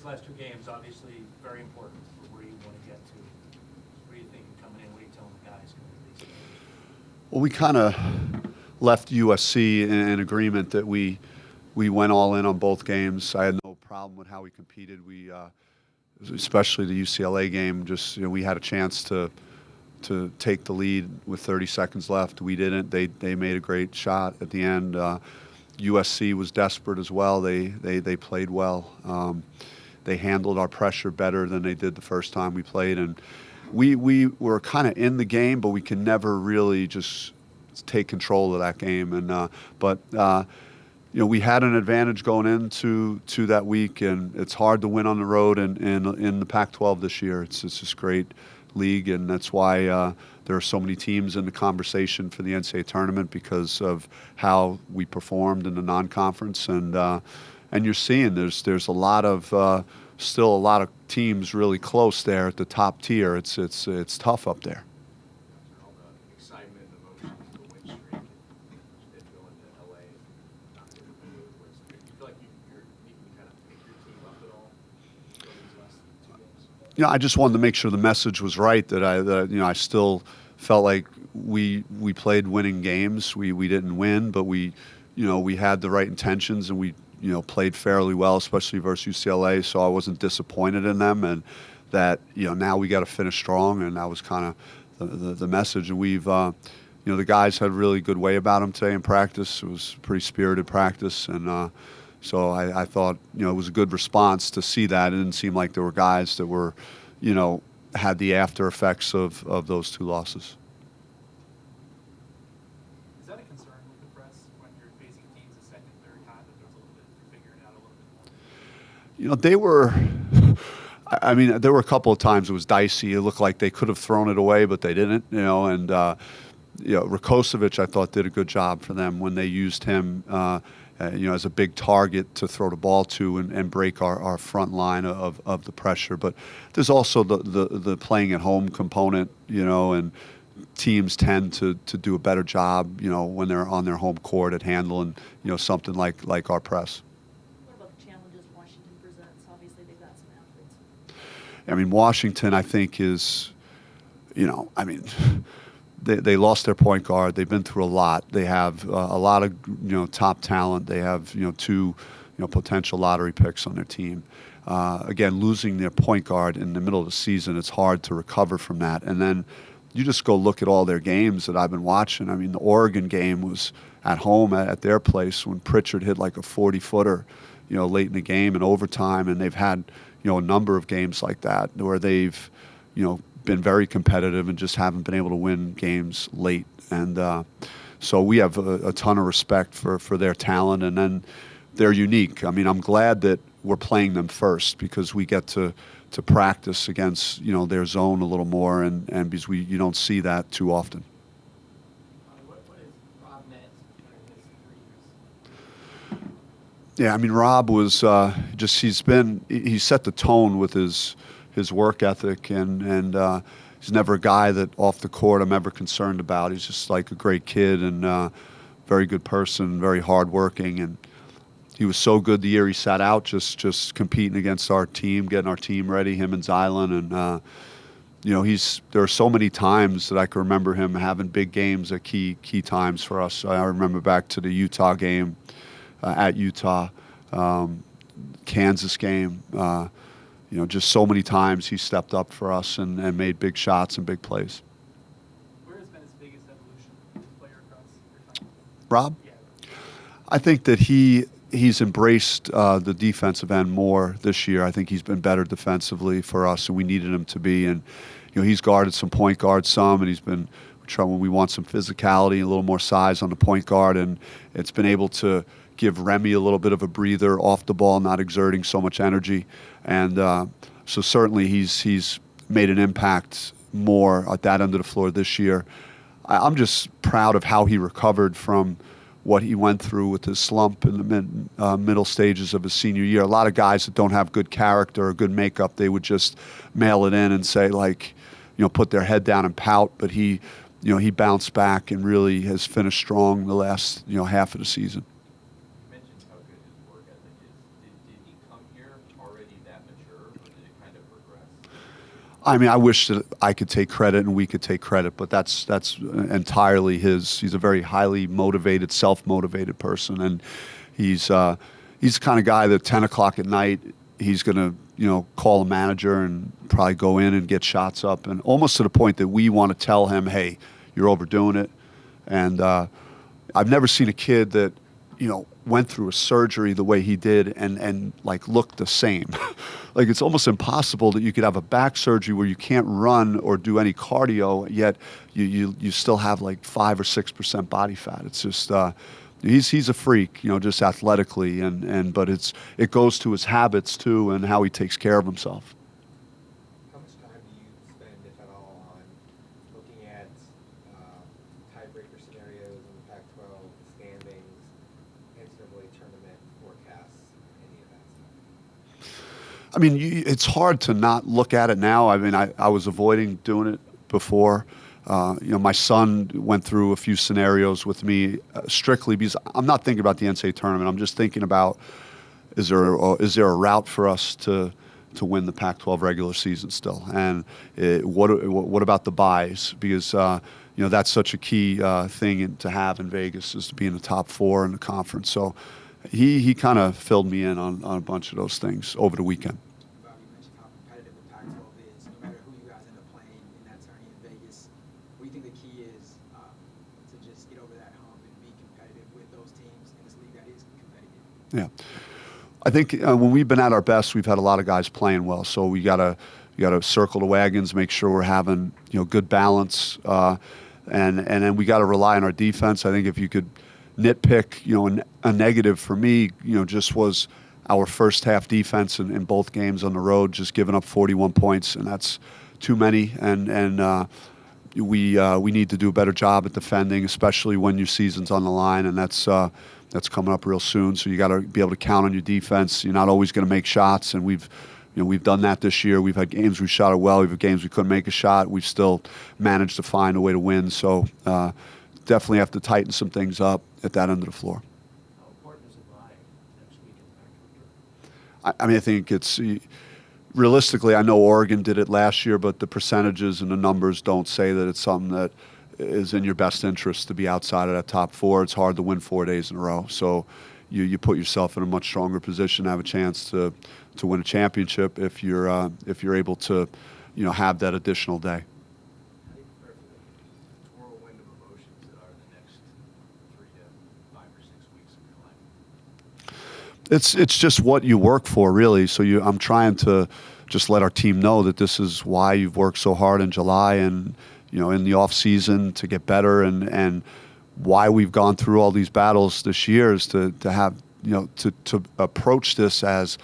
These last two games, obviously, very important for where you want to get to. What are you thinking coming in? What are you telling the guys coming into these games? Well, we kind of left USC in agreement that we went all in on both games. I had no problem with how we competed. We, especially the UCLA game, just we had a chance to take the lead with 30 seconds left. We didn't. They made a great shot at the end. USC was desperate as well. They played well. They handled our pressure better than they did the first time we played, and we were kind of in the game, but we can never really just take control of that game. And we had an advantage going into that week, and it's hard to win on the road in the Pac-12 this year. It's just great league, and that's why there are so many teams in the conversation for the NCAA tournament because of how we performed in the non-conference. And you're seeing there's a lot of still a lot of teams really close there at the top tier. It's tough up there. After all the excitement and emotion of the win streak and going to LA and not getting the win, do you feel like you're needing to kind of pick your team up at all for these last two games? I just wanted to make sure the message was right, that I still felt like we played winning games. We didn't win, but we had the right intentions, and we played fairly well, especially versus UCLA. So I wasn't disappointed in them, and that now we got to finish strong, and that was kind of the message. And we've the guys had a really good way about them today in practice. It was a pretty spirited practice, and so I thought it was a good response to see that. It didn't seem like there were guys that were had the after effects of those two losses. Is that a concern with the press when you're facing teams the second, third time that there's a little bit, you're figuring it out a little bit more? They were. I mean, there were a couple of times it was dicey. It looked like they could have thrown it away, but they didn't. And Raucous, I thought, did a good job for them when they used him. As a big target to throw the ball to and break our front line of the pressure. But there's also the playing at home component, and teams tend to do a better job, when they're on their home court at handling, something like our press. What about the challenges Washington presents? Obviously, they've got some athletes. I mean, Washington, I think, is, They lost their point guard. They've been through a lot. They have a lot of top talent. They have two potential lottery picks on their team. Again, losing their point guard in the middle of the season, it's hard to recover from that. And then you just go look at all their games that I've been watching. I mean, the Oregon game was at home at their place when Pritchard hit like a 40-footer, late in the game in overtime. And they've had a number of games like that where they've been very competitive and just haven't been able to win games late. And so we have a ton of respect for their talent, and then they're unique. I mean, I'm glad that we're playing them first because we get to practice against their zone a little more, and because you don't see that too often. What is Rob meant during his 3 years? Yeah, I mean, Rob was he set the tone with his work ethic, and he's never a guy that off the court I'm ever concerned about. He's just like a great kid and very good person, very hardworking, and he was so good the year he sat out, just competing against our team, getting our team ready, him and Zylan, and there are so many times that I can remember him having big games at key times for us. I remember back to the Utah game at Utah, Kansas game. Just so many times he stepped up for us and made big shots and big plays. Where has been his biggest evolution as a player across your time? Rob? Yeah. I think that he's embraced the defensive end more this year. I think he's been better defensively for us, and we needed him to be. And he's guarded some point guards some, and he's been when we want some physicality, a little more size on the point guard, and it's been able to give Remy a little bit of a breather off the ball, not exerting so much energy. And so certainly he's made an impact more at that end of the floor this year. I'm just proud of how he recovered from what he went through with his slump in the middle stages of his senior year. A lot of guys that don't have good character or good makeup, they would just mail it in and say, put their head down and pout. But he bounced back and really has finished strong the last half of the season. You mentioned how good his work ethic is. Did he come here already that I mean, I wish that I could take credit and we could take credit, but that's entirely his. He's a very highly motivated, self-motivated person, and he's the kind of guy that 10 o'clock at night he's going to call a manager and probably go in and get shots up, and almost to the point that we want to tell him, hey, you're overdoing it. And I've never seen a kid that went through a surgery the way he did and like looked the same. Like, it's almost impossible that you could have a back surgery where you can't run or do any cardio, yet you still have like 5 or 6% body fat. It's just he's a freak, just athletically, but it goes to his habits too and how he takes care of himself. How much time do you spend, if at all, on looking at tiebreaker scenarios in the Pac-12, standings, NCAA tournament forecasts, any of that stuff? I mean, it's hard to not look at it now. I mean, I was avoiding doing it before. My son went through a few scenarios with me strictly because I'm not thinking about the NCAA tournament. I'm just thinking about is there a route for us to win the Pac-12 regular season still, and what about the buys? Because that's such a key thing to have in Vegas, is to be in the top 4 in the conference. So he kind of filled me in on a bunch of those things over the weekend. Bob, you mentioned how competitive the Pac-12 is. No matter who you guys end up playing in that tourney in Vegas, what do you think the key is to just get over that hump and be competitive with those teams in this league that is competitive? Yeah, I think when we've been at our best, we've had a lot of guys playing well. So we gotta circle the wagons, make sure we're having good balance, and then we got to rely on our defense. I think if you could nitpick, a negative for me, just was our first half defense in both games on the road, just giving up 41 points, and that's too many. And we need to do a better job at defending, especially when your season's on the line, and that's coming up real soon. So you got to be able to count on your defense. You're not always going to make shots, and we've done that this year. We've had games we shot it well. We've had games we couldn't make a shot. We've still managed to find a way to win. So definitely have to tighten some things up at that end of the floor. How important is a bye next week in the Pac-12 tournament? I mean, I think it's realistically, I know Oregon did it last year, but the percentages and the numbers don't say that it's something that is in your best interest to be outside of that top 4. It's hard to win 4 days in a row. So you put yourself in a much stronger position to have a chance to win a championship if you're able to have that additional day. How do you prepare for the whirlwind of emotions that are the next 3 to 5 or 6 weeks of your life? It's just what you work for, really. So I'm trying to just let our team know that this is why you've worked so hard in July and in the off season to get better, and why we've gone through all these battles this year is to have to approach this as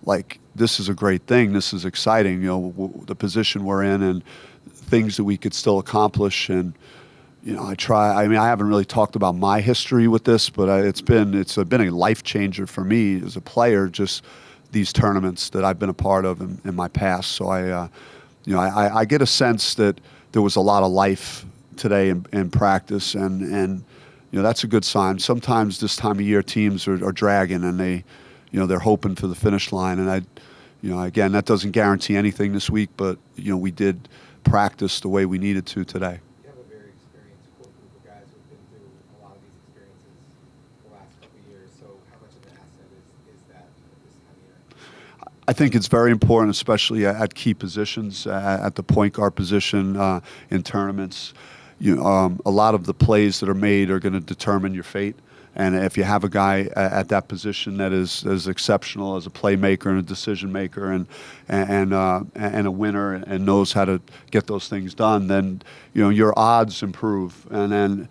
like, this is a great thing, this is exciting, the position we're in and things that we could still accomplish. And I mean, I haven't really talked about my history with this, but it's been a life changer for me as a player, just these tournaments that I've been a part of in my past. So I get a sense that there was a lot of life today in practice, and that's a good sign. Sometimes this time of year teams are dragging, and they're hoping for the finish line. And again, that doesn't guarantee anything this week, but we did practice the way we needed to today. You have a very experienced core group of guys who've been through a lot of these experiences the last couple of years. So how much of an asset is that at this time of year? I think it's very important, especially at key positions, at the point guard position in tournaments. A lot of the plays that are made are going to determine your fate. And if you have a guy at that position that is as exceptional as a playmaker and a decision maker and a winner and knows how to get those things done, then your odds improve. And then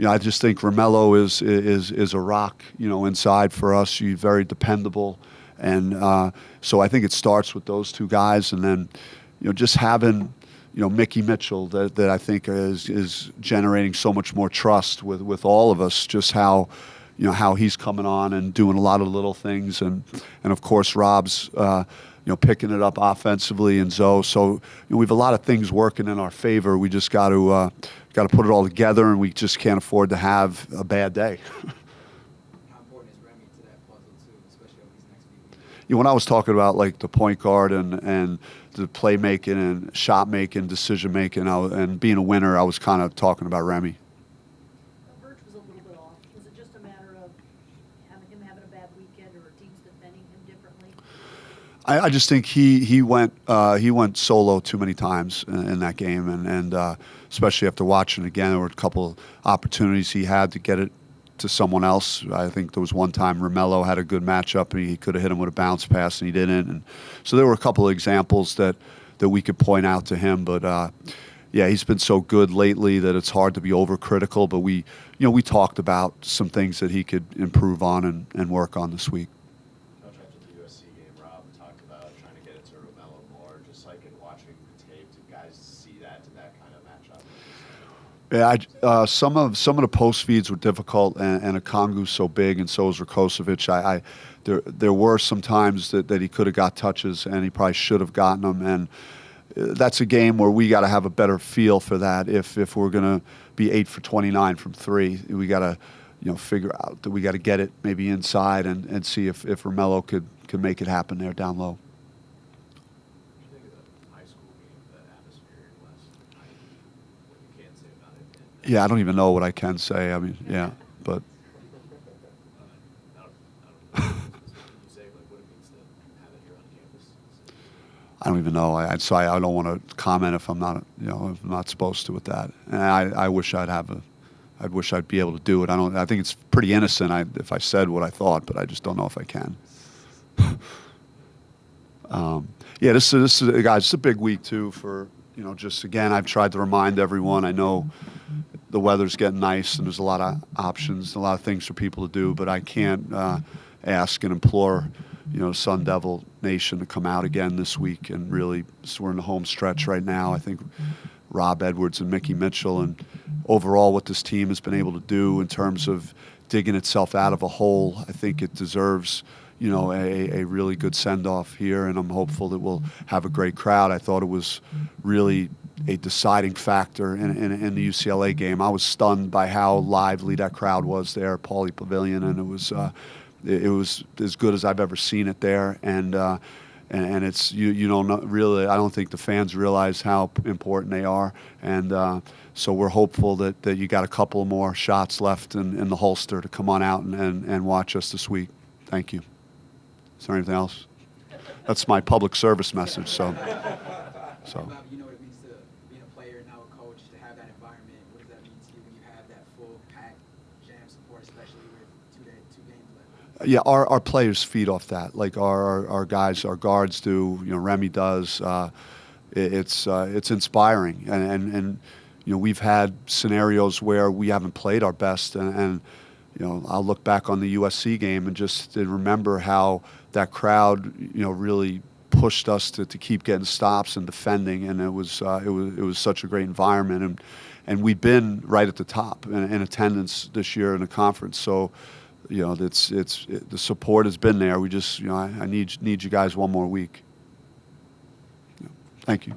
I just think Romello is a rock inside for us. He's very dependable, and so I think it starts with those two guys, and then just having Mickey Mitchell that I think is generating so much more trust with all of us, just how he's coming on and doing a lot of little things, and of course Rob's picking it up offensively, and Zoe. So we have a lot of things working in our favor. We just got to put it all together, and we just can't afford to have a bad day. How important is Remy to that puzzle too, especially over these next few weeks? when I was talking about like the point guard and the playmaking and shot making, decision making, and being a winner, I was kind of talking about Remy. Verge was a little bit off. Was it just a matter of him having a bad weekend, or teams defending him differently? I just think he went solo too many times in that game, and especially after watching it again, there were a couple opportunities he had to get it to someone else. I think there was one time Romello had a good matchup and he could have hit him with a bounce pass and he didn't. And so there were a couple of examples that we could point out to him. But yeah, he's been so good lately that it's hard to be overcritical. But we talked about some things that he could improve on and work on this week. Coach, after the USC game, Rob talked about trying to get it to Romello more, just like in watching the tape. Did guys see that kind of matchup? Yeah, some of the post feeds were difficult, and Okongu's so big, and so is Rakocevic. There were some times that he could have got touches, and he probably should have gotten them. And that's a game where we got to have a better feel for that. If we're going to be 8 for 29 from 3, we got to figure out that we got to get it maybe inside and see if Romello could make it happen there down low. Yeah, I don't even know what I can say. I mean, yeah, but I don't even know. I don't want to comment if I'm not, if I'm not supposed to with that. And I wish I'd be able to do it. I think it's pretty innocent if I said what I thought, but I just don't know if I can. Yeah, this is guys. It's a big week too for just again. I've tried to remind everyone. I know the weather's getting nice and there's a lot of options, a lot of things for people to do, but I can't ask and implore Sun Devil Nation to come out again this week and really. So we're in the home stretch right now. I think Rob Edwards and Mickey Mitchell, and overall what this team has been able to do in terms of digging itself out of a hole, I think it deserves a really good send-off here, and I'm hopeful that we'll have a great crowd. I thought it was really a deciding factor in the UCLA game. I was stunned by how lively that crowd was there at Pauley Pavilion, and it was as good as I've ever seen it there. And it's you don't really. I don't think the fans realize how important they are, and so we're hopeful that you got a couple more shots left in the holster to come on out and watch us this week. Thank you. Is there anything else? That's my public service message. So. Bob, you know what it means to being a player and now a coach, to have that environment. What does that mean to you when you have that full pack jam support, especially with two games left? Yeah, our players feed off that. Like our guys, our guards do. Remy does. It's inspiring, and we've had scenarios where we haven't played our best, and I'll look back on the USC game and just remember how that crowd, really pushed us to keep getting stops and defending, and it was such a great environment, and we've been right at the top in attendance this year in the conference. So, the support has been there. We just, I need you guys one more week. Thank you.